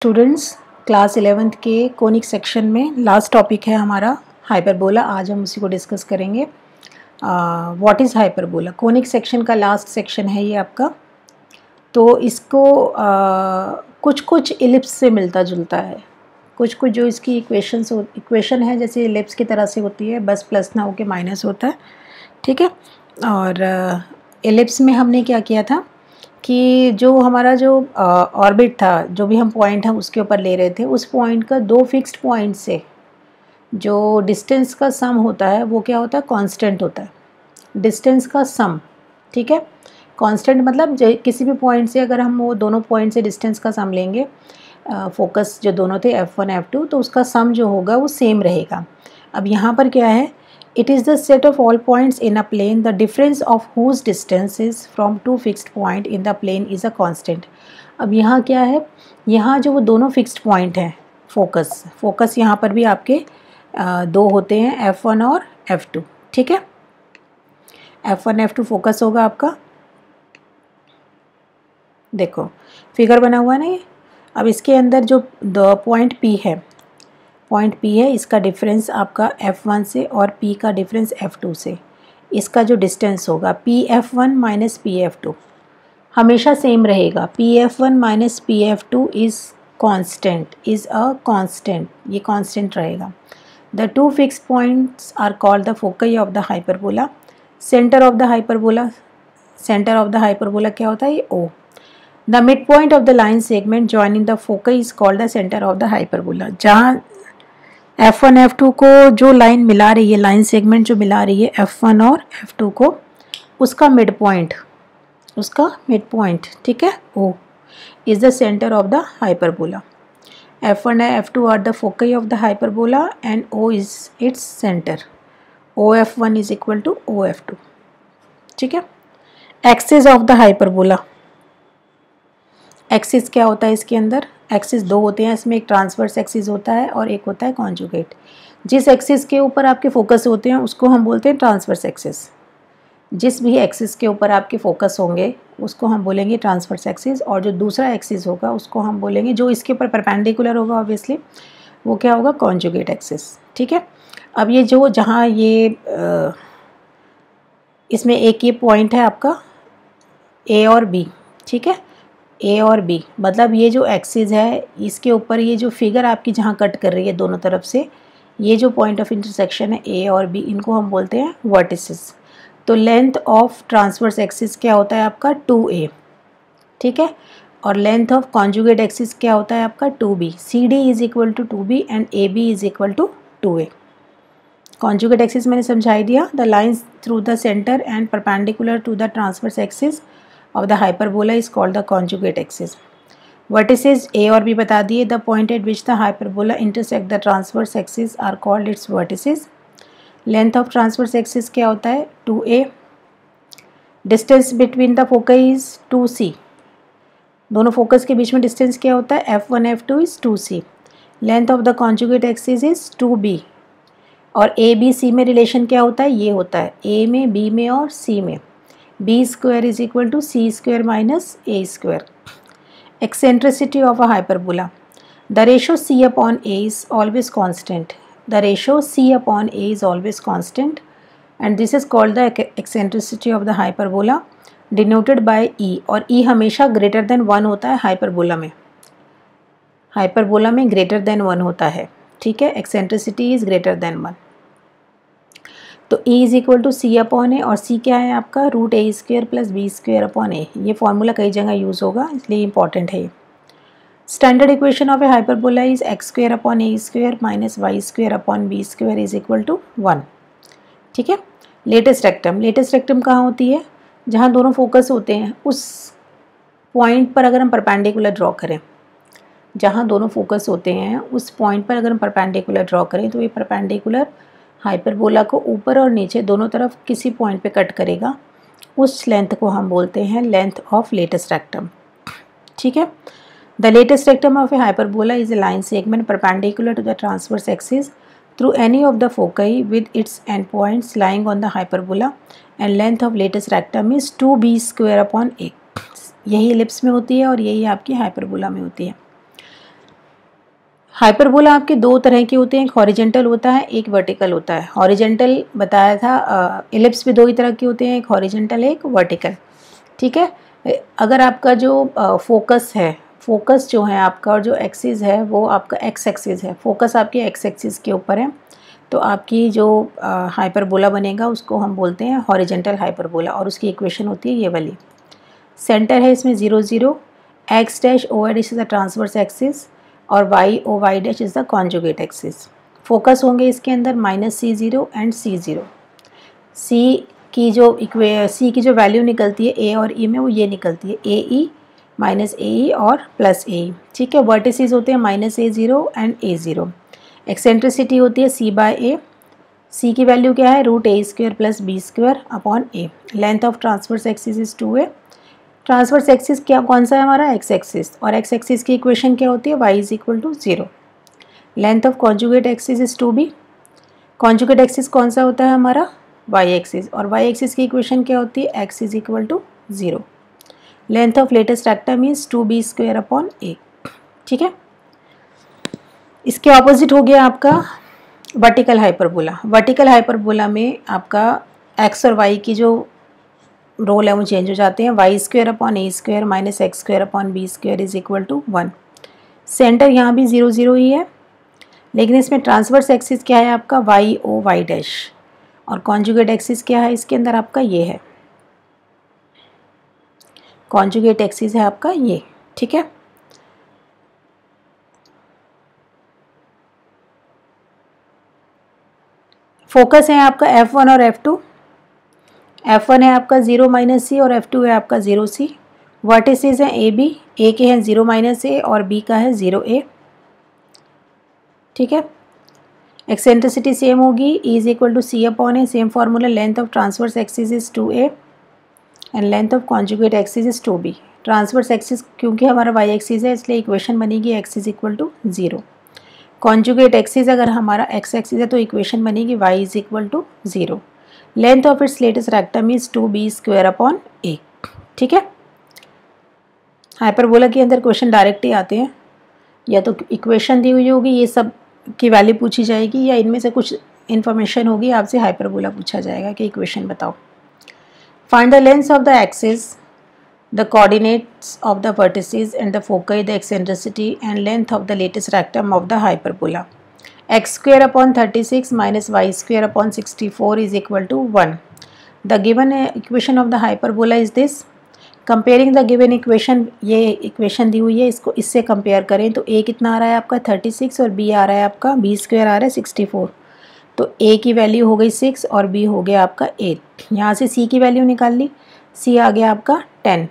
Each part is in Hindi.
स्टूडेंट्स, क्लास 11th के कोनिक सेक्शन में लास्ट टॉपिक है हमारा हाइपरबोला। आज हम उसी को डिस्कस करेंगे। What is hyperbola? Conic section का लास्ट सेक्शन है ये आपका। तो इसको कुछ कुछ इलिप्स से मिलता जुलता है। कुछ कुछ जो इसकी इक्वेशन है जैसे इलिप्स की तरह से होती है, बस प्लस ना होके माइनस होता है, ठीक है। और इलिप्स में हमने क्या किया था कि जो हमारा जो ऑर्बिट था, जो भी हम पॉइंट हम उसके ऊपर ले रहे थे, उस पॉइंट का दो फिक्स्ड पॉइंट से जो डिस्टेंस का सम होता है वो क्या होता है? कांस्टेंट होता है। डिस्टेंस का सम, ठीक है। कांस्टेंट मतलब किसी भी पॉइंट से अगर हम वो दोनों पॉइंट से डिस्टेंस का सम लेंगे, फोकस जो दोनों थे F1 F2, तो उसका सम जो होगा वो सेम रहेगा। अब यहाँ पर क्या है? It is the set of all points in a plane, the difference of whose distances from two fixed point in the plane is a constant। अब यहाँ क्या है? यहाँ जो वो दोनों फिक्स्ड पॉइंट हैं, फोकस यहाँ पर भी आपके दो होते हैं, F1 और F2, ठीक है। F1 F2 फोकस होगा आपका। देखो फिगर बना हुआ है ना ये। अब इसके अंदर जो पॉइंट P है, इसका डिफरेंस आपका F1 से और P का डिफरेंस F2 से, इसका जो डिस्टेंस होगा PF1 माइनस PF2 हमेशा सेम रहेगा। PF1 minus PF2 is constant, is a constant, ये कांस्टेंट रहेगा। The two fixed points are called the foci of the hyperbola. Centre of the hyperbola क्या होता है? ये O। The mid point of the line segment joining the foci is called the centre of the hyperbola. जहाँ F1 F2 को जो लाइन मिला रही है, लाइन सेगमेंट जो मिला रही है F1 और F2 को, उसका मिड पॉइंट, ठीक है, O is the centre of the hyperbola. F1 and F2 are the foci of the hyperbola and O is its center. OF1 is equal to OF2, ठीक है। Axis of the hyperbola, axis क्या होता है इसके अंदर? एक्सिस दो होते हैं इसमें, एक ट्रांसवर्स एक्सिस होता है और एक होता है कॉन्जुगेट। जिस एक्सिस के ऊपर आपके फोकस होते हैं उसको हम बोलते हैं ट्रांसवर्स एक्सिस। जिस भी एक्सिस के ऊपर आपके फोकस होंगे उसको हम बोलेंगे ट्रांसवर्स एक्सिस, और जो दूसरा एक्सिस होगा उसको हम बोलेंगे, जो इसके ऊपर परपेंडिकुलर होगा ऑब्वियसली, वो क्या होगा? कॉन्जुगेट एक्सिस, ठीक है। अब ये जो जहाँ ये इसमें एक ये पॉइंट है आपका A और B, ठीक है। A और B मतलब ये जो एक्सिस है इसके ऊपर ये जो फिगर आपकी जहाँ कट कर रही है दोनों तरफ से, ये जो पॉइंट ऑफ इंटरसेक्शन है A और B, इनको हम बोलते हैं वर्टिसेस। तो लेंथ ऑफ ट्रांसवर्स एक्सिस क्या होता है आपका? 2A, ठीक है। और लेंथ ऑफ कॉन्जुगेट एक्सिस क्या होता है आपका? 2B। CD is equal to 2B and AB is equal to 2A। Conjugate axis मैंने समझाई दिया, the lines through the centre and perpendicular to the transverse axis of the hyperbola is called the conjugate axis. Vertices A और B बता दिए। The point at which the hyperbola intersect the transverse axis are called its vertices. Length of transverse axis क्या होता है? 2A. Distance between the foci is 2C. दोनों फोकस के बीच में डिस्टेंस क्या होता है? F1 F2 is 2C. Length of the conjugate axis is 2B. और A B C में रिलेशन क्या होता है? ये होता है A में, B में और C में। B square is equal to C square minus A square. Eccentricity of a hyperbola. The ratio C upon A is always constant. And this is called the eccentricity of the hyperbola, denoted by E. और E हमेशा greater than 1 होता है हाइपरबोला में greater than 1 होता है, ठीक है। eccentricity is greater than 1. तो E is equal to C upon A, और C क्या है आपका? √A² plus B² upon A। ये फॉर्मूला कई जगह यूज़ होगा इसलिए इंपॉर्टेंट है ये। Standard equation of a hyperbola is x² upon A² minus y² upon B² is equal to 1, ठीक है। लेटेस्ट रेक्टम कहाँ होती है? जहाँ दोनों फोकस होते हैं उस पॉइंट पर अगर हम परपेंडिकुलर ड्रॉ करें, जहाँ दोनों फोकस होते हैं उस पॉइंट पर अगर हम परपेंडिकुलर ड्रॉ करें तो ये परपेंडिकुलर हाइपरबोला को ऊपर और नीचे दोनों तरफ किसी पॉइंट पे कट करेगा। उस लेंथ को हम बोलते हैं लेंथ ऑफ लेटेस्ट रेक्टम, ठीक है। The latus rectum of a hyperbola is a line segment perpendicular to the transverse axis through any of the foci with its end points lying on the hyperbola, and length of latus rectum is 2B² upon A। यही इलिप्स में होती है और यही आपकी हाइपरबोला में होती है। हाइपरबोला आपके दो तरह के होते हैं, एक हॉरिजेंटल होता है, एक वर्टिकल होता है। हॉरिजेंटल बताया था, इलिप्स भी दो ही तरह के होते हैं, एक हॉरिजेंटल एक वर्टिकल, ठीक है। अगर आपका जो फोकस है, फोकस जो है आपका और जो एक्सिस है वो आपका एक्स एक्सिस है, फोकस आपकी एक्स एक्सिस के ऊपर है, तो आपकी जो हाइपरबोला बनेगा उसको हम बोलते हैं हॉरिजेंटल हाइपरबोला, और उसकी इक्वेशन होती है ये वाली। सेंटर है इसमें 0 0, X dash O Y dash is the transverse axis और Y O Y dash is the conjugate axis. Focus होंगे इसके अंदर -C0 एंड C0। सी की जो वैल्यू निकलती है ए और ई में, वो ये निकलती है AE -AE और +AE, ठीक है। वर्टिसेस होते हैं -A0 एंड A0। एक्सेंट्रिसिटी होती है C/A। सी की वैल्यू क्या है, √A² + B² upon A। Length of transverse axis is 2A। Transverse axis क्या कौन सा है हमारा, एक्स एक्सिस, और एक्स एक्सिस की इक्वेशन क्या होती है, y = 0। Length of conjugate axis is 2B। Conjugate axis कौन सा होता है हमारा, y एक्सिस, और y एक्सिस की इक्वेशन क्या होती है, x = 0। Length of latus rectum is 2B² upon A, ठीक है। इसके ऑपोजिट हो गया आपका वर्टिकल हाइपरबोला। वर्टिकल हाइपरबोला में आपका x और y की जो रोल है वो चेंज हो जाते हैं। y² upon A² - x² upon B² is equal to 1। Centre यहाँ भी 0 0 ही है, लेकिन इसमें ट्रांसवर्स एक्सिस क्या है आपका, वाई ओ वाई डैश, और कॉन्जुगेट एक्सिस क्या है इसके अंदर आपका, ये है कॉन्जुगेट एक्सिस है आपका ये, ठीक है। फोकस है आपका F1 और F2। F1 है आपका 0 -C और F2 है आपका 0C। वर्टिसेस हैं AB, A के हैं 0 -A और B का है 0A, ठीक है। एक्सेंट्रिसिटी सेम होगी, E = C upon A, same formula. Length of transverse axis is 2A and length of conjugate axis is 2B। Transverse axis क्योंकि हमारा y एक्सिस है इसलिए इक्वेशन बनेगी x = 0। कॉन्जुगेट एक्सिस अगर हमारा x एक्सिस है तो इक्वेशन बनेगी y = 0। Length of its latest rectum is 2B² upon A, ठीक है। हाइपरबोला के अंदर क्वेश्चन डायरेक्ट ही आते हैं, या तो इक्वेशन दी हुई होगी, ये सब की वैल्यू पूछी जाएगी, या इनमें से कुछ इन्फॉर्मेशन होगी, आपसे हाइपरबोला पूछा जाएगा कि इक्वेशन बताओ। Find the length of the axis, the coordinates of the vertices and the foci, the eccentricity and length of the latest rectum of the hyperbola. x² upon 36 minus y² upon 64 is equal to 1. The given equation of the hyperbola is this. Comparing the given equation, ये इक्वेशन दी हुई है, इसको इससे कंपेयर करें तो a कितना आ रहा है आपका 36 और b आ रहा है आपका b² आ रहा है 64। तो a की वैल्यू हो गई 6 और b हो गया आपका 8। यहाँ से c की वैल्यू निकाल ली, c आ गया आपका 10।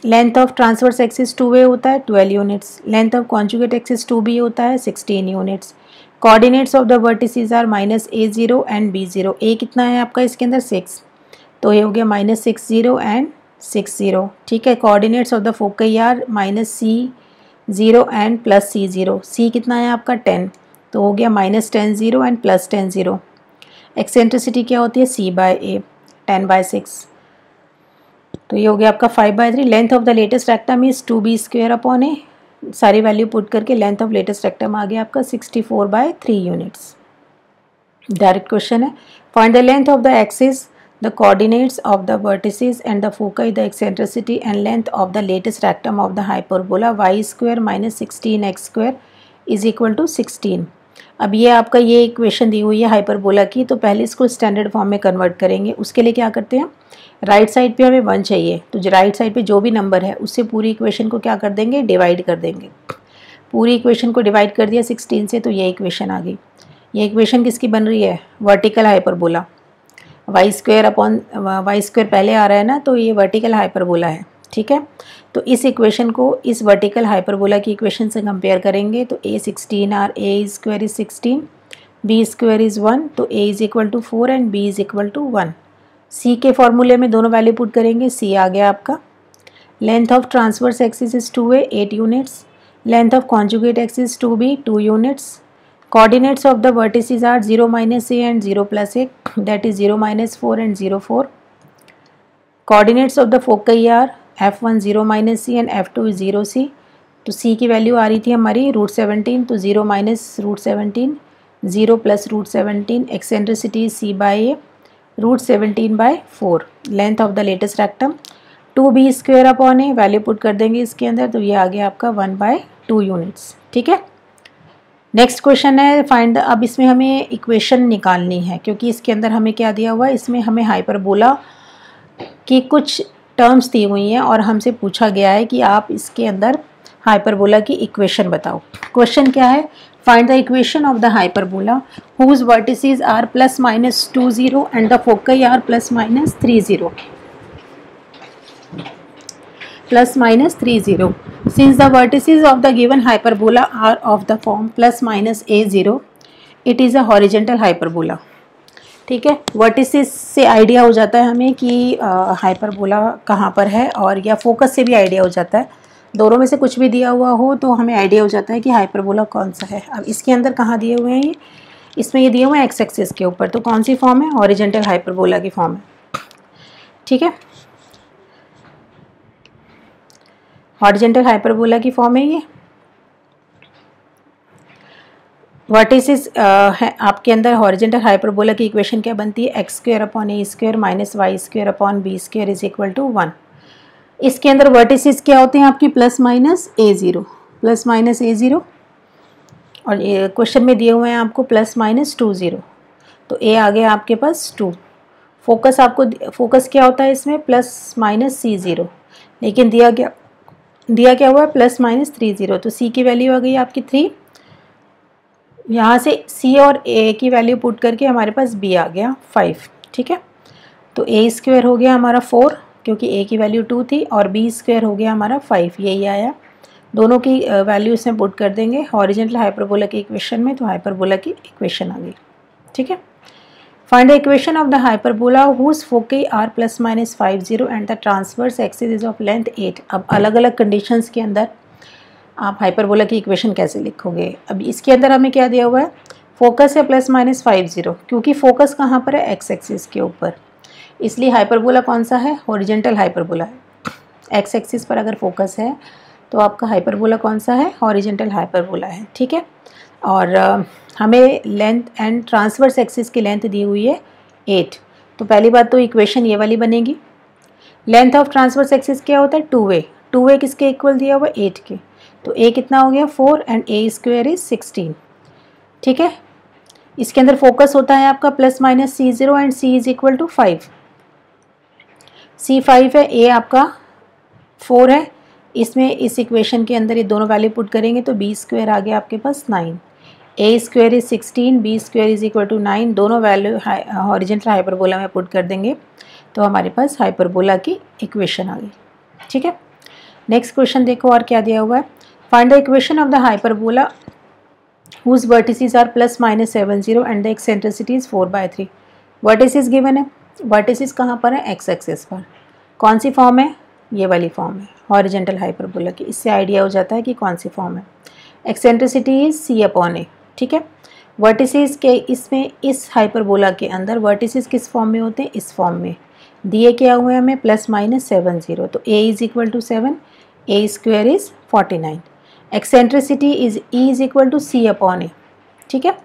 Length of transverse axis 2A होता है 12 units. Length of conjugate axis 2B होता है 16 units. Coordinates of the vertices are -A0 and B0। A कितना है आपका इसके अंदर 6, तो ये हो गया -60 एंड 60, ठीक है। Coordinates of the foci are -C0 and +C0। C कितना है आपका 10, तो हो गया -10 एंड +10। एक्सेंट्रिसिटी क्या होती है C/A 10/6, तो ये हो गया आपका 5/3। Length of the latus rectum is 2B² upon A। सारी वैल्यू पुट करके लेंथ ऑफ लेटेस्ट रेक्टम आ गया आपका 64/3 यूनिट्स। डायरेक्ट क्वेश्चन है। Find the length of the axis, the coordinates of the vertices and the foci, the eccentricity and length of the latus rectum of the hyperbola y² - 16x² is equal to 16। अब ये आपका ये इक्वेशन दी हुई है हाइपरबोला की, तो पहले इसको स्टैंडर्ड फॉर्म में कन्वर्ट करेंगे। उसके लिए क्या करते हैं, राइट साइड पे हमें 1 चाहिए, तो राइट साइड पे जो भी नंबर है उससे पूरी इक्वेशन को क्या कर देंगे, डिवाइड कर देंगे। पूरी इक्वेशन को डिवाइड कर दिया 16 से, तो ये इक्वेशन आ गई। ये इक्वेशन किसकी बन रही है, वर्टिकल हाइपरबोला। y² पहले आ रहा है ना, तो ये वर्टिकल हाइपरबोला है, ठीक है। तो इस इक्वेशन को इस वर्टिकल हाइपरबोला की इक्वेशन से कंपेयर करेंगे, तो a 16 are a² is 16, b² is 1, तो a is equal to 4 and b is equal to 1। c के फॉर्मूले में दोनों वैल्यू पुट करेंगे, c आ गया आपका। Length of transverse axis is 2A 8 units. Length of conjugate axis 2B 2 units. Coordinates of the vertices are 0 -A and 0 +A, that is 0 -4 and 0 4. Coordinates of the foci are F1 0 -C and F2 is 0C. तो सी की वैल्यू आ रही थी हमारी √17, तो 0 minus √17, 0 plus √17, eccentricity c by a, √17/4, length of the latus rectum 2b² upon a, value put कर देंगे इसके अंदर, तो ये आ गया आपका 1/2 यूनिट्स। ठीक है, नेक्स्ट क्वेश्चन है फाइंड द, अब इसमें हमें इक्वेशन निकालनी है क्योंकि इसके अंदर हमें क्या दिया हुआ है, इसमें हमें हाइपरबोला की कुछ टर्म्स दी हुई हैं और हमसे पूछा गया है कि आप इसके अंदर हाइपरबोला की इक्वेशन बताओ। क्वेश्चन क्या है, find the equation of the hyperbola whose vertices are +-20 and the foci are +-30, +-30, since the vertices of the given hyperbola are of the form ±a0, it is a horizontal hyperbola। ठीक है, वर्टिसेस से आइडिया हो जाता है हमें कि हाइपरबोला कहाँ पर है, और या फोकस से भी आइडिया हो जाता है, दोनों में से कुछ भी दिया हुआ हो तो हमें आइडिया हो जाता है कि हाइपरबोला कौन सा है। अब इसके अंदर कहाँ दिए हुए हैं ये, इसमें ये दिए हुए हैं एक्स एक्सिस के ऊपर, तो कौन सी फॉर्म है, हॉरिजॉन्टल हाइपरबोला की फॉर्म है। ठीक है, हॉरिजॉन्टल हाइपरबोला की फॉर्म है ये। वर्टिसेस है आपके अंदर, हॉरिजॉन्टल हाइपरबोला की इक्वेशन क्या बनती है, x² upon a² minus y² upon b² is equal to 1। इसके अंदर वर्टिसेस क्या होते हैं आपकी, +-a0, +-a0, और ये क्वेश्चन में दिए हुए हैं आपको +-20, तो a आ गया आपके पास 2। फोकस आपको, फोकस क्या होता है इसमें, +-c0, लेकिन दिया क्या हुआ है +-30, तो c की वैल्यू आ गई आपकी 3। यहाँ से c और a की वैल्यू पुट करके हमारे पास b आ गया 5। ठीक है, तो a² हो गया हमारा 4 क्योंकि a की वैल्यू 2 थी, और b² हो गया हमारा 5, यही आया। दोनों की वैल्यू इसमें पुट कर देंगे हॉरिजॉन्टल हाइपरबोला की इक्वेशन में, तो हाइपरबोला की इक्वेशन आ गई। ठीक है, find the equation of the hyperbola whose foci are +-50 and the transverse axis is of length 8। अब अलग अलग कंडीशंस के अंदर आप हाइपरबोला की इक्वेशन कैसे लिखोगे। अब इसके अंदर हमें क्या दिया हुआ है, फोकस है +-50, क्योंकि फोकस कहाँ पर है, एक्स एक्सिस के ऊपर, इसलिए हाइपरबोला कौन सा है, हॉरिजॉन्टल हाइपरबोला है। एक्स एक्सिस पर अगर फोकस है तो आपका हाइपरबोला कौन सा है, हॉरिजॉन्टल हाइपरबोला है। ठीक है, और हमें लेंथ एंड ट्रांसवर्स एक्सिस की लेंथ दी हुई है 8, तो पहली बात तो इक्वेशन ये वाली बनेगी। लेंथ ऑफ ट्रांसवर्स एक्सिस क्या होता है, 2a किसके इक्वल दिया हुआ है, 8 के, तो a कितना हो गया 4 एंड a² इज 16। ठीक है, इसके अंदर फोकस होता है आपका +-c0 and c is equal to 5, c 5 है, a आपका 4 है, इसमें इस इक्वेशन के अंदर ये दोनों वैल्यू पुट करेंगे तो b² आ गया आपके पास 9, a² is 16, b² is equal to 9, दोनों वैल्यू हॉरिजॉन्टल हाइपरबोला में पुट कर देंगे तो हमारे पास हाइपरबोला की इक्वेशन आ गई। ठीक है, नेक्स्ट क्वेश्चन देखो और क्या दिया हुआ है, find the equation of the hyperbola whose vertices are +-70 and the eccentricity is 4/3। Vertices given है, वर्टिसेस कहाँ पर है, एक्स एक्सिस पर, कौन सी फॉर्म है, ये वाली फॉर्म है हॉरिजॉन्टल हाइपरबोला की, इससे आइडिया हो जाता है कि कौन सी फॉर्म है। Eccentricity is c/a। ठीक है, वर्टिसेस के इसमें इस हाइपरबोला के अंदर वर्टिसेस किस फॉर्म में होते हैं, इस फॉर्म में दिए क्या हुए हमें +-70, तो a is equal to 7, a² is 49, eccentricity is e is equal to c/a। ठीक है,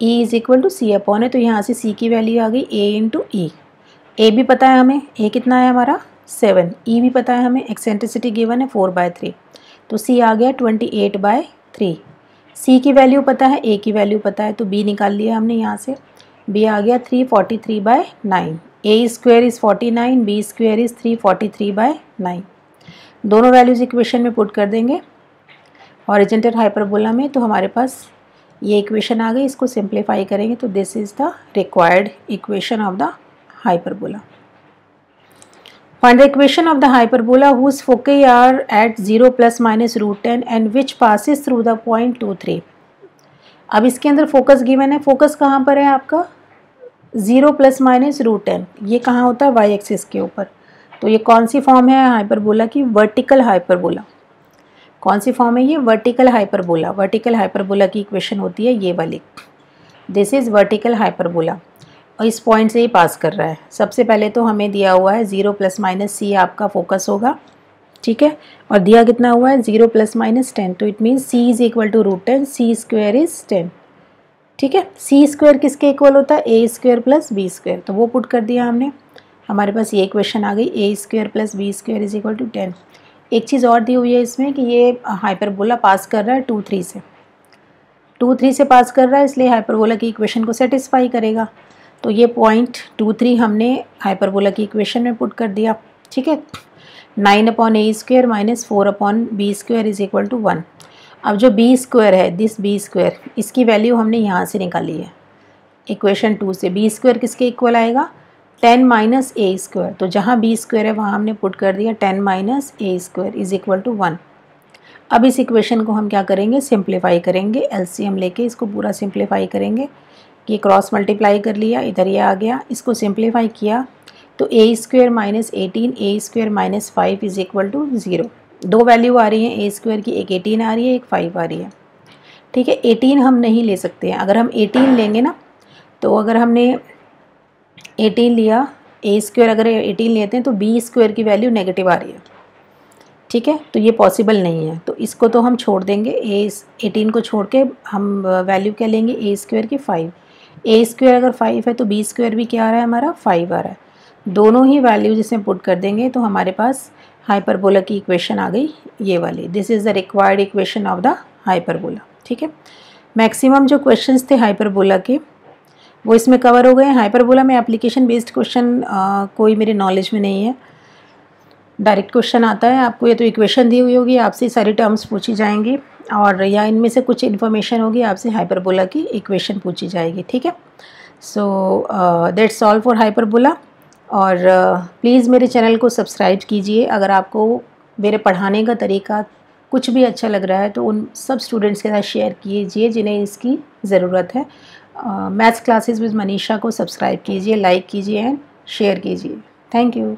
e is equal to c/a, तो यहाँ से c की वैल्यू आ गई a इंटू ई। a भी पता है हमें, a कितना है हमारा 7, e भी पता है हमें, एक्सेंट्रिसिटी गिवन है 4/3, तो c आ गया 28/3। c की वैल्यू पता है, a की वैल्यू पता है, तो b निकाल लिया हमने यहाँ से, b आ गया 343/9, a² इज 49, b² इज 343/9, दोनों वैल्यूज इक्वेशन में पुट कर देंगे हॉरिजॉन्टल हाइपरबोला में, तो हमारे पास ये इक्वेशन आ गई। इसको सिंप्लीफाई करेंगे तो this is the required equation of the hyperbola. Find the equation of the hyperbola whose foci are at 0 ± √10 and which passes through the point 2, 3। अब इसके अंदर फोकस गिवन है, फोकस कहाँ पर है आपका 0 ± √10, ये कहाँ होता है, वाई एक्सिस के ऊपर, तो ये कौन सी फॉर्म है हाइपरबोला की, वर्टिकल हाइपरबोला। कौन सी फॉर्म है ये, वर्टिकल हाइपरबोला। वर्टिकल हाइपरबोला की इक्वेशन होती है ये वाली, दिस इज़ वर्टिकल हाइपरबोला, और इस पॉइंट से ही पास कर रहा है। सबसे पहले तो हमें दिया हुआ है 0 ± c आपका फोकस होगा, ठीक है। और दिया कितना हुआ है 0 + -10, तो it means c is equal to √10, c² is 10। ठीक है, c² किसके इक्वल होता है a² + b², तो वो पुट कर दिया हमने, हमारे पास ये इक्वेशन आ गई a² + b² is equal to 10। एक चीज़ और दी हुई है इसमें कि ये हाइपरबोला पास कर रहा है 2-3 से, 2-3 से पास कर रहा है, इसलिए हाइपरबोला की इक्वेशन को सेटिस्फाई करेगा। तो ये पॉइंट 2-3 हमने हाइपरबोला की इक्वेशन में पुट कर दिया। ठीक है, 9/a² - 4/b² is equal to 1। अब जो b² है, दिस b², इसकी वैल्यू हमने यहाँ से निकाली है इक्वेशन 2 से। b² किसके इक्वल आएगा 10 - a², तो जहाँ b² है वहाँ हमने पुट कर दिया 10 - a² इज इक्वल टू 1। अब इस इक्वेशन को हम क्या करेंगे, सिंप्लीफाई करेंगे, एलसीएम लेके इसको पूरा सिंप्लीफाई करेंगे। ये क्रॉस मल्टीप्लाई कर लिया, इधर ये आ गया, इसको सिंप्लीफाई किया तो a² - 18 a² - 5 is equal to 0। दो वैल्यू आ रही हैं a² की, एक 18 आ रही है, एक 5 आ रही है। ठीक है, 18 हम नहीं ले सकते हैं, अगर हम 18 लेंगे ना, तो अगर हमने 18 लिया, a² अगर 18 लेते हैं तो b² की वैल्यू नेगेटिव आ रही है। ठीक है, तो ये पॉसिबल नहीं है, तो इसको तो हम छोड़ देंगे, 18 को छोड़ के हम वैल्यू क्या लेंगे a² की 5। a² अगर 5 है तो b² भी क्या आ रहा है हमारा 5 आ रहा है। दोनों ही वैल्यूज इसमें पुट कर देंगे तो हमारे पास हाइपरबोला की इक्वेशन आ गई ये वाली। This is the required equation of the hyperbola. ठीक है, मैक्सिमम जो क्वेश्चंस थे हाइपरबोला के वो इसमें कवर हो गए हैं। हाइपरबोला में एप्लीकेशन बेस्ड क्वेश्चन कोई मेरे नॉलेज में नहीं है, डायरेक्ट क्वेश्चन आता है आपको, या तो इक्वेशन दी हुई होगी, आपसे सारी टर्म्स पूछी जाएंगी, और या इनमें से कुछ इन्फॉर्मेशन होगी, आपसे हाइपरबोला की इक्वेशन पूछी जाएगी। ठीक है, so that's all for hyperbola. और प्लीज़ मेरे चैनल को सब्सक्राइब कीजिए। अगर आपको मेरे पढ़ाने का तरीका कुछ भी अच्छा लग रहा है तो उन सब स्टूडेंट्स के साथ शेयर कीजिए जिन्हें इसकी ज़रूरत है। मैथ्स क्लासेस विद मनीषा को सब्सक्राइब कीजिए, लाइक कीजिए एंड शेयर कीजिए। Thank you.